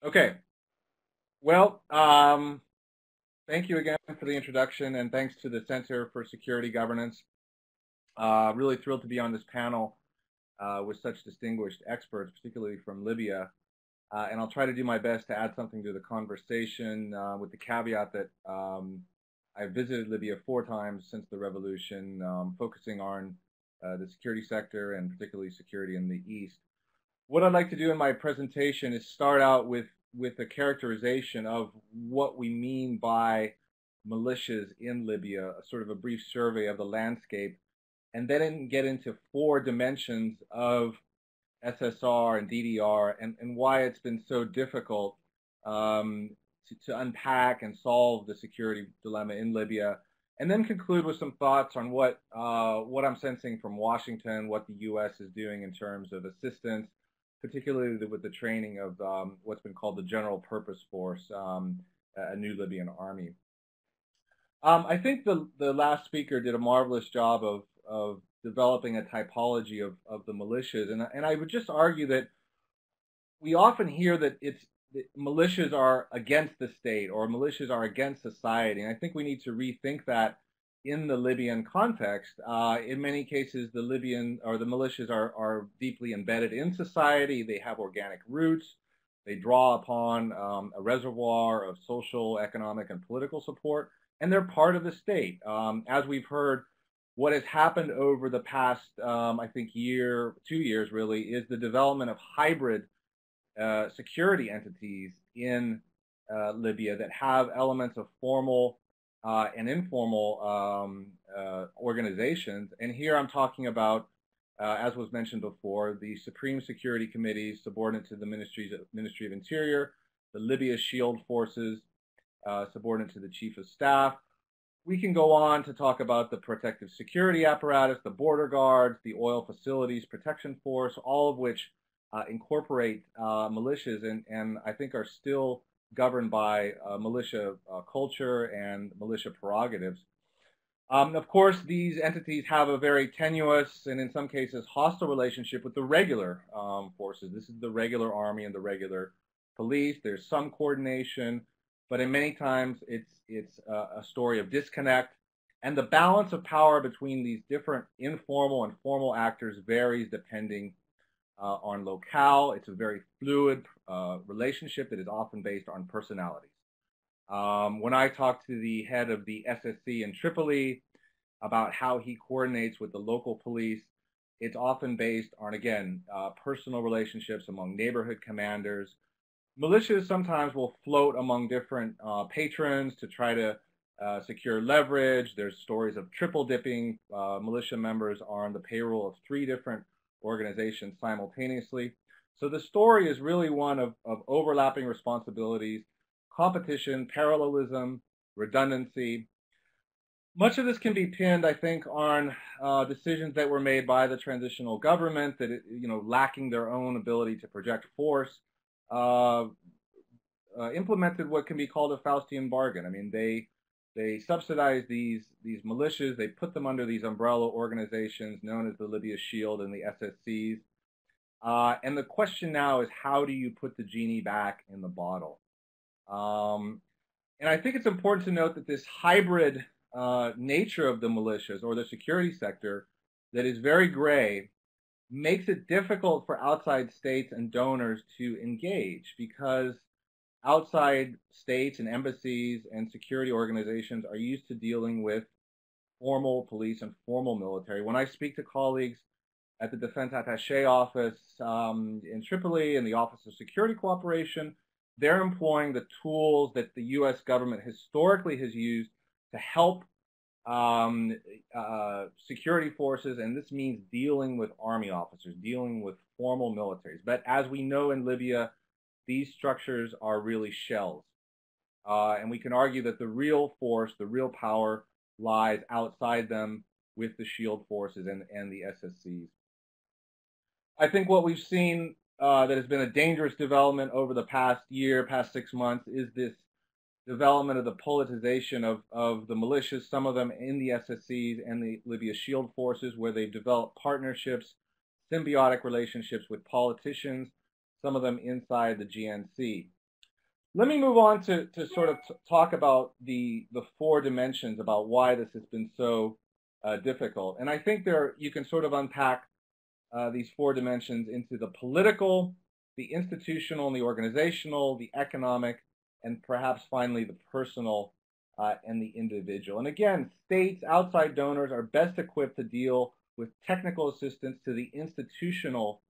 Okay. Well, thank you again for the introduction, and thanks to the Center for Security Governance. Really thrilled to be on this panel with such distinguished experts, particularly from Libya. And I'll try to do my best to add something to the conversation with the caveat that I've visited Libya 4 times since the revolution, focusing on the security sector and particularly security in the East. What I'd like to do in my presentation is start out with a characterization of what we mean by militias in Libya, a sort of a brief survey of the landscape, and then get into 4 dimensions of SSR and DDR and why it's been so difficult to unpack and solve the security dilemma in Libya, and then conclude with some thoughts on what I'm sensing from Washington, what the U.S. is doing in terms of assistance, particularly with the training of what's been called the General Purpose Force, a new Libyan army. I think the last speaker did a marvelous job of developing a typology of the militias, and I would just argue that we often hear that militias are against the state or militias are against society, and I think we need to rethink that in the Libyan context. In many cases, the militias are deeply embedded in society. They have organic roots. They draw upon a reservoir of social, economic, and political support, and they're part of the state. As we've heard, what has happened over the past, I think, 2 years really, is the development of hybrid security entities in Libya that have elements of formal and informal organizations. And here I'm talking about, as was mentioned before, the Supreme Security Committees subordinate to the Ministry of Interior, the Libya Shield Forces subordinate to the Chief of Staff. We can go on to talk about the protective security apparatus, the border guards, the oil facilities protection force, all of which incorporate militias and I think are still governed by militia culture and militia prerogatives. Of course, these entities have a very tenuous and in some cases hostile relationship with the regular forces. This is the regular army and the regular police. There's some coordination, but in many times it's a story of disconnect. And the balance of power between these different informal and formal actors varies depending on locale. It's a very fluid relationship that is often based on personalities. When I talk to the head of the SSC in Tripoli about how he coordinates with the local police, it's often based on, again, personal relationships among neighborhood commanders. Militias sometimes will float among different patrons to try to secure leverage. There's stories of triple dipping. Militia members are on the payroll of 3 different organizations simultaneously. So the story is really one of overlapping responsibilities, competition, parallelism, redundancy. Much of this can be pinned, I think, on decisions that were made by the transitional government that, lacking their own ability to project force, implemented what can be called a Faustian bargain. I mean, they subsidized these militias. They put them under these umbrella organizations known as the Libya Shield and the SSCs. And the question now is, how do you put the genie back in the bottle? And I think it's important to note that this hybrid nature of the militias or the security sector that is very gray makes it difficult for outside states and donors to engage because outside states and embassies and security organizations are used to dealing with formal police and formal military. When I speak to colleagues at the Defense Attaché Office in Tripoli and the Office of Security Cooperation, they're employing the tools that the U.S. government historically has used to help security forces, and this means dealing with army officers, dealing with formal militaries. But as we know in Libya, these structures are really shells. And we can argue that the real force, the real power, lies outside them with the shield forces and the SSCs. I think what we've seen that has been a dangerous development over the past 6 months, is this development of the politicization of the militias, some of them in the SSCs and the Libya Shield Forces, where they've developed partnerships, symbiotic relationships with politicians, some of them inside the GNC. Let me move on to sort of talk about the four dimensions about why this has been so difficult. And I think you can sort of unpack these four dimensions into the political, the institutional, and the organizational, the economic, and perhaps finally the personal and the individual. And again, states, outside donors are best equipped to deal with technical assistance to the institutional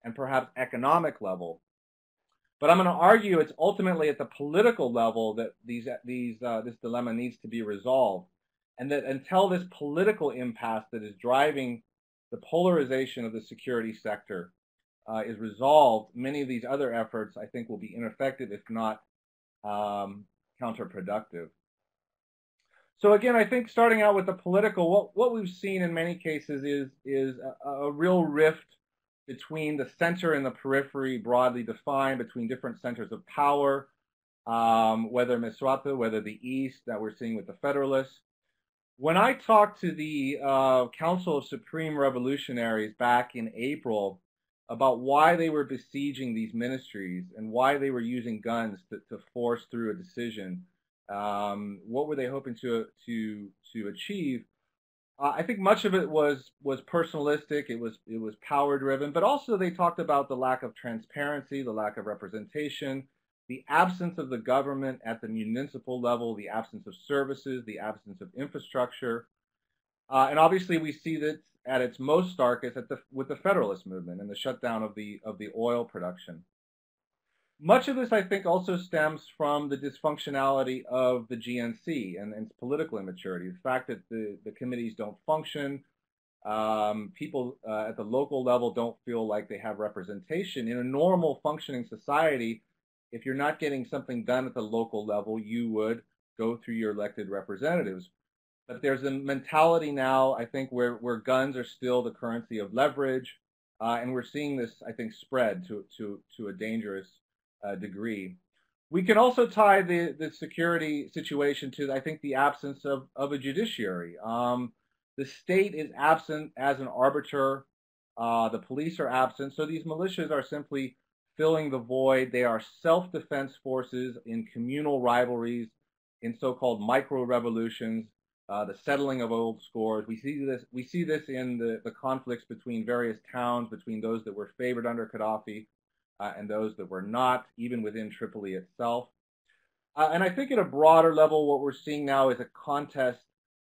and perhaps economic level. But I'm going to argue it's ultimately at the political level that this dilemma needs to be resolved, and that until this political impasse that is driving the polarization of the security sector is resolved, many of these other efforts I think will be ineffective, if not counterproductive. So again, I think starting out with the political, what we've seen in many cases is a real rift between the center and the periphery, broadly defined, between different centers of power, whether Misrata, whether the East that we're seeing with the Federalists. When I talked to the Council of Supreme Revolutionaries back in April about why they were besieging these ministries and why they were using guns to force through a decision, what were they hoping to achieve? I think much of it was personalistic. It was power driven, but also they talked about the lack of transparency, the lack of representation, the absence of the government at the municipal level, the absence of services, the absence of infrastructure, and obviously we see that at its most starkest with the Federalist movement and the shutdown of the oil production. Much of this, I think, also stems from the dysfunctionality of the GNC and its political immaturity. The fact that the committees don't function, people at the local level don't feel like they have representation. In a normal functioning society, if you're not getting something done at the local level, you would go through your elected representatives. But there's a mentality now, I think, where guns are still the currency of leverage, and we're seeing this, I think, spread to a dangerous degree. We can also tie the security situation to, I think, the absence of a judiciary. The state is absent as an arbiter. The police are absent. So these militias are simply filling the void. They are self-defense forces in communal rivalries, in so-called micro-revolutions, the settling of old scores. We see this in the conflicts between various towns, between those that were favored under Gaddafi and those that were not, even within Tripoli itself. And I think at a broader level, what we're seeing now is a contest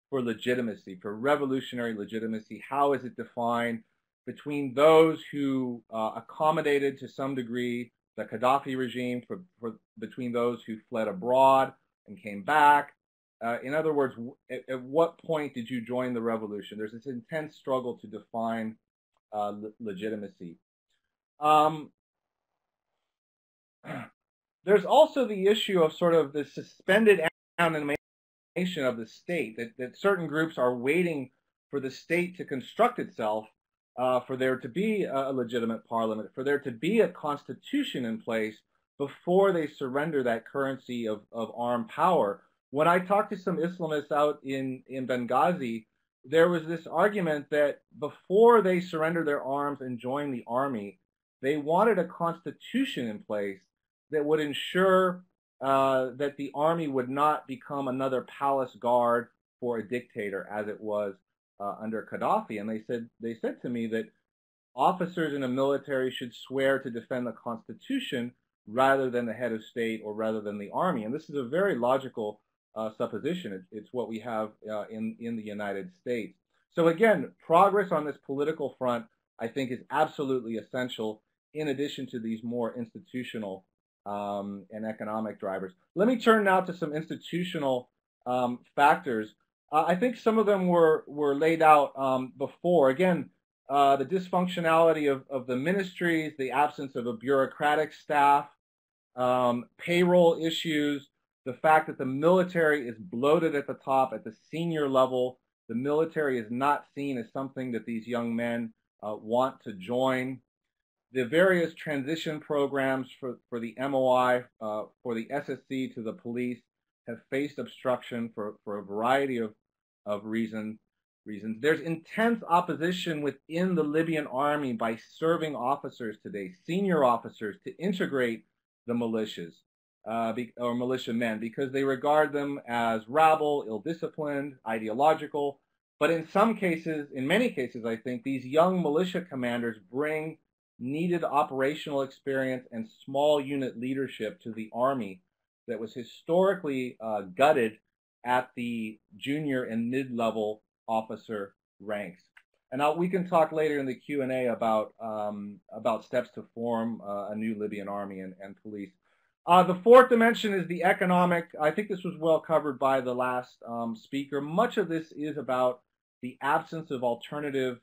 for legitimacy, for revolutionary legitimacy. How is it defined between those who accommodated to some degree the Gaddafi regime, between those who fled abroad and came back? In other words, at what point did you join the revolution? There's this intense struggle to define legitimacy. There's also the issue of sort of the suspended animation of the state, that certain groups are waiting for the state to construct itself, for there to be a legitimate parliament, for there to be a constitution in place before they surrender that currency of armed power. When I talked to some Islamists out in Benghazi, there was this argument that before they surrender their arms and join the army, they wanted a constitution in place that would ensure that the army would not become another palace guard for a dictator, as it was under Gaddafi. And they said to me that officers in a military should swear to defend the Constitution rather than the head of state or rather than the army. And this is a very logical supposition. It's what we have in the United States. So again, progress on this political front, I think, is absolutely essential, in addition to these more institutional and economic drivers. Let me turn now to some institutional factors. I think some of them were laid out before. Again, the dysfunctionality of the ministries, the absence of a bureaucratic staff, payroll issues, the fact that the military is bloated at the top, at the senior level. The military is not seen as something that these young men want to join. The various transition programs for the MOI, for the SSC to the police have faced obstruction for a variety of reasons. There's intense opposition within the Libyan army by serving officers today, senior officers, to integrate the militias. or militiamen, because they regard them as rabble, ill-disciplined, ideological. But in some cases, in many cases, I think, these young militia commanders bring needed operational experience and small unit leadership to the Army that was historically gutted at the junior and mid-level officer ranks. And we can talk later in the Q&A about steps to form a new Libyan army and police. The fourth dimension is the economic. I think this was well covered by the last speaker. Much of this is about the absence of alternative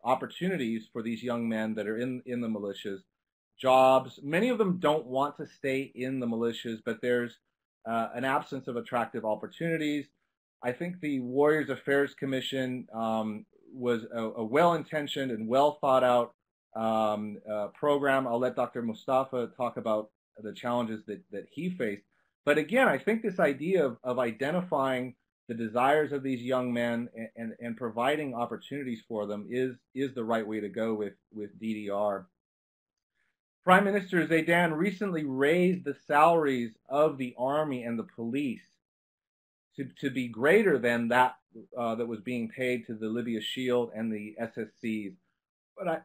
opportunities for these young men that are in the militias. Jobs. Many of them don't want to stay in the militias, but there's an absence of attractive opportunities. I think the Warriors Affairs Commission was a well-intentioned and well-thought-out program. I'll let Dr. Mustafa talk about the challenges that he faced. But again, I think this idea of identifying the desires of these young men and providing opportunities for them is the right way to go with DDR. Prime Minister Zaidan recently raised the salaries of the Army and the police to be greater than that was being paid to the Libya Shield and the SSCs.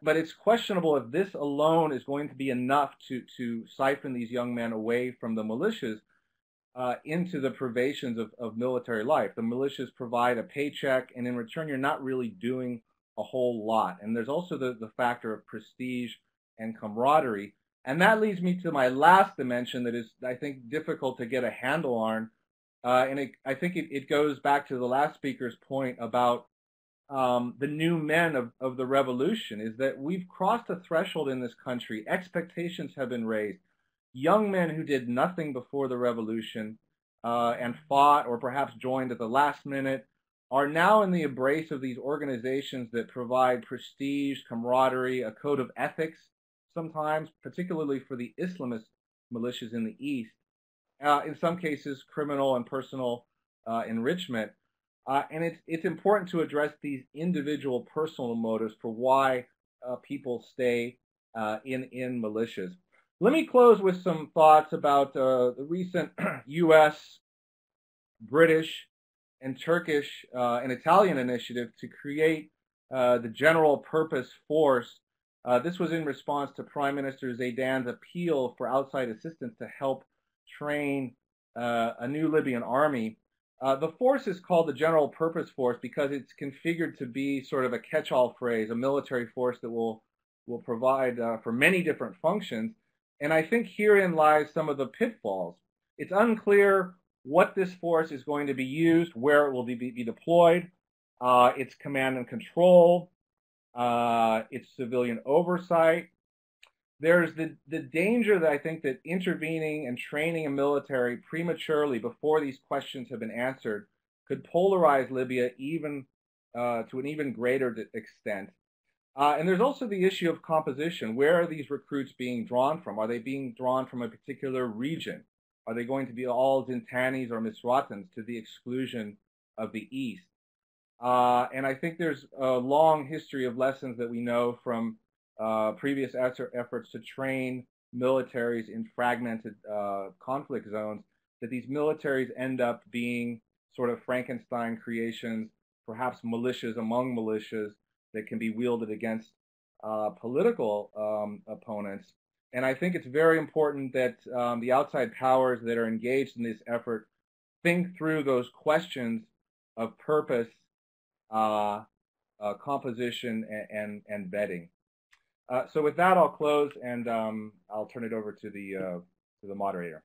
But it's questionable if this alone is going to be enough to siphon these young men away from the militias into the privations of military life. The militias provide a paycheck, and in return, you're not really doing a whole lot. And there's also the factor of prestige and camaraderie. And that leads me to my last dimension that is, I think, difficult to get a handle on. I think it goes back to the last speaker's point about the new men of the revolution, is that we've crossed a threshold in this country. Expectations have been raised. Young men who did nothing before the revolution and fought or perhaps joined at the last minute are now in the embrace of these organizations that provide prestige, camaraderie, a code of ethics sometimes, particularly for the Islamist militias in the East. In some cases, criminal and personal enrichment. And it's important to address these individual personal motives for why people stay in militias. Let me close with some thoughts about the recent U.S., British, and Turkish and Italian initiative to create the General Purpose Force. This was in response to Prime Minister Zaidan's appeal for outside assistance to help train a new Libyan army. The force is called the General Purpose Force because it's configured to be sort of a catch-all phrase, a military force that will provide for many different functions. And I think herein lies some of the pitfalls. It's unclear what this force is going to be used, where it will be deployed, its command and control, its civilian oversight. There's the danger that I think that intervening and training a military prematurely before these questions have been answered could polarize Libya even to an even greater extent. And there's also the issue of composition. Where are these recruits being drawn from? Are they being drawn from a particular region? Are they going to be all Zintanis or Misratans to the exclusion of the East? And I think there's a long history of lessons that we know from previous efforts to train militaries in fragmented conflict zones, that these militaries end up being sort of Frankenstein creations, perhaps militias among militias that can be wielded against political opponents. And I think it's very important that the outside powers that are engaged in this effort think through those questions of purpose, composition, and vetting. So with that, I'll close, and I'll turn it over to the moderator.